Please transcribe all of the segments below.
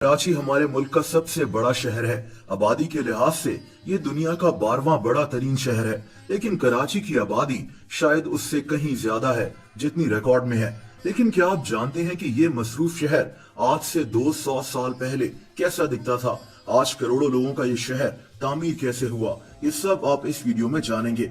कराची हमारे मुल्क का सबसे बड़ा शहर है। आबादी के लिहाज से ये दुनिया का 12वां बड़ा तरीन शहर है, लेकिन कराची की आबादी शायद उससे कहीं ज्यादा है जितनी रिकॉर्ड में है। लेकिन क्या आप जानते हैं कि ये मसरूफ शहर आज से 200 साल पहले कैसा दिखता था? आज करोड़ों लोगों का ये शहर तामीर कैसे हुआ, ये सब आप इस वीडियो में जानेंगे।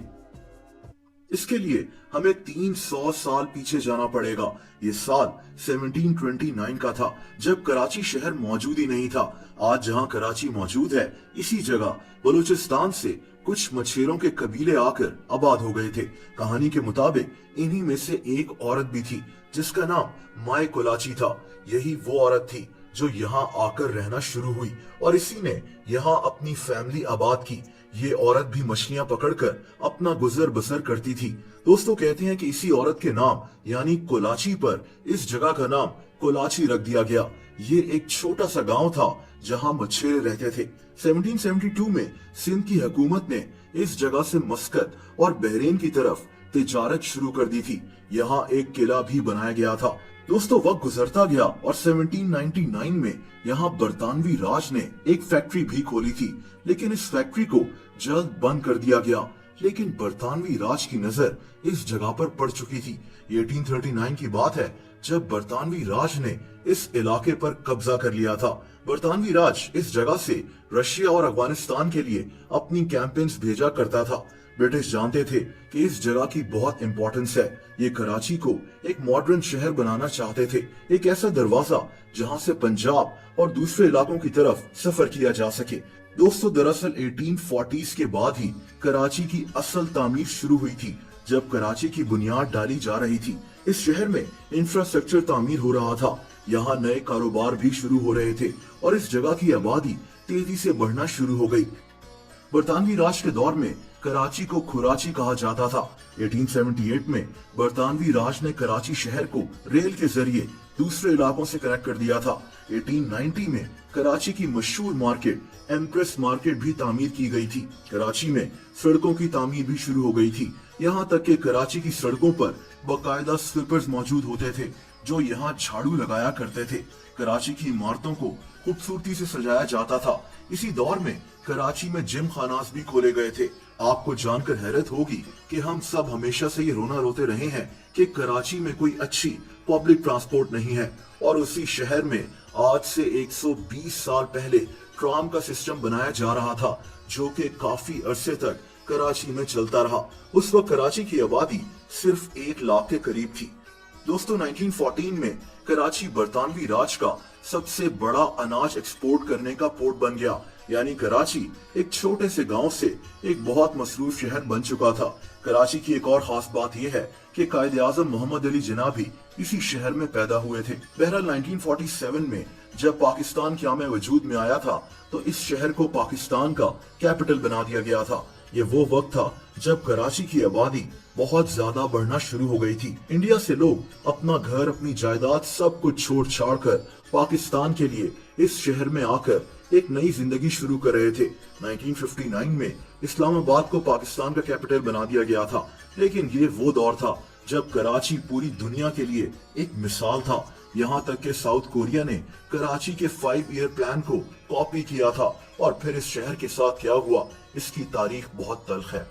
इसके लिए हमें 300 साल पीछे जाना पड़ेगा। ये साल 1729 का था, जब कराची शहर मौजूद ही नहीं था। आज जहां कराची मौजूद है, इसी जगह बलूचिस्तान से कुछ मछेरों के कबीले आकर आबाद हो गए थे। कहानी के मुताबिक इन्हीं में से एक औरत भी थी जिसका नाम माए कोलाची था। यही वो औरत थी जो यहाँ आकर रहना शुरू हुई और इसी ने यहाँ अपनी फैमिली आबाद की। ये औरत भी मछलियां पकड़कर अपना गुजर बसर करती थी। दोस्तों कहते हैं कि इसी औरत के नाम यानी कोलाची पर इस जगह का नाम कोलाची रख दिया गया। ये एक छोटा सा गांव था जहां मछेरे रहते थे। 1772 में सिंध की हुकूमत ने इस जगह से मस्कत और बहरीन की तरफ तिजारत शुरू कर दी थी। यहाँ एक किला भी बनाया गया था। दोस्तों वक्त गुजरता गया और 1799 में यहाँ बरतानवी राज ने एक फैक्ट्री भी खोली थी, लेकिन इस फैक्ट्री को जल्द बंद कर दिया गया। लेकिन बरतानवी राज की नजर इस जगह पर पड़ चुकी थी। 1839 की बात है जब बरतानवी राज ने इस इलाके पर कब्जा कर लिया था। बरतानवी राज इस जगह से रशिया और अफगानिस्तान के लिए अपनी कैंपेन्स भेजा करता था। ब्रिटिश जानते थे कि इस जगह की बहुत इंपॉर्टेंस है। ये कराची को एक मॉडर्न शहर बनाना चाहते थे, एक ऐसा दरवाजा जहां से पंजाब और दूसरे इलाकों की तरफ सफर किया जा सके। दोस्तों दरअसल 1840s के बाद ही कराची की असल तामीर शुरू हुई थी, जब कराची की बुनियाद डाली जा रही थी। इस शहर में इंफ्रास्ट्रक्चर तामीर हो रहा था, यहाँ नए कारोबार भी शुरू हो रहे थे और इस जगह की आबादी तेजी से बढ़ना शुरू हो गई। बरतानवी राज के दौर में कराची को खुराची कहा जाता था। 1878 में बरतानवी राज ने कराची शहर को रेल के जरिए दूसरे इलाकों से कनेक्ट कर दिया था। 1890 में कराची की मशहूर मार्केट एम्प्रेस मार्केट भी तामीर की गई थी। कराची में सड़कों की तामीर भी शुरू हो गई थी, यहाँ तक कि कराची की सड़कों पर बाकायदा स्वीपर्स मौजूद होते थे जो यहाँ झाड़ू लगाया करते थे। कराची की इमारतों को खूबसूरती से सजाया जाता था। इसी दौर में कराची में जिम खानास भी खोले गए थे। आपको जानकर हैरत होगी कि हम सब हमेशा से ये रोना रोते रहे हैं कि कराची में कोई अच्छी पब्लिक ट्रांसपोर्ट नहीं है, और उसी शहर में आज से 120 साल पहले ट्राम का सिस्टम बनाया जा रहा था जो कि काफी अरसे तक कराची में चलता रहा। उस वक्त कराची की आबादी सिर्फ 1 लाख के करीब थी। दोस्तों 1914 में कराची बरतानवी राज का सबसे बड़ा अनाज एक्सपोर्ट करने का पोर्ट बन गया, यानी कराची एक छोटे से गांव से एक बहुत मसरूफ शहर बन चुका था। कराची की एक और खास बात यह है कि कायदे आजम मोहम्मद अली जिन्ना भी इसी शहर में पैदा हुए थे। बहरहाल 1947 में जब पाकिस्तान क़याम वजूद में आया था तो इस शहर को पाकिस्तान का कैपिटल बना दिया गया था। ये वो वक्त था जब कराची की आबादी बहुत ज्यादा बढ़ना शुरू हो गई थी। इंडिया से लोग अपना घर, अपनी जायदाद सब कुछ छोड़ छाड़ कर पाकिस्तान के लिए इस शहर में आकर एक नई जिंदगी शुरू कर रहे थे। 1959 में इस्लामाबाद को पाकिस्तान का कैपिटल बना दिया गया था, लेकिन ये वो दौर था जब कराची पूरी दुनिया के लिए एक मिसाल था। यहाँ तक कि साउथ कोरिया ने कराची के 5 ईयर प्लान को कॉपी किया था, और फिर इस शहर के साथ क्या हुआ इसकी तारीख बहुत तल्ख है।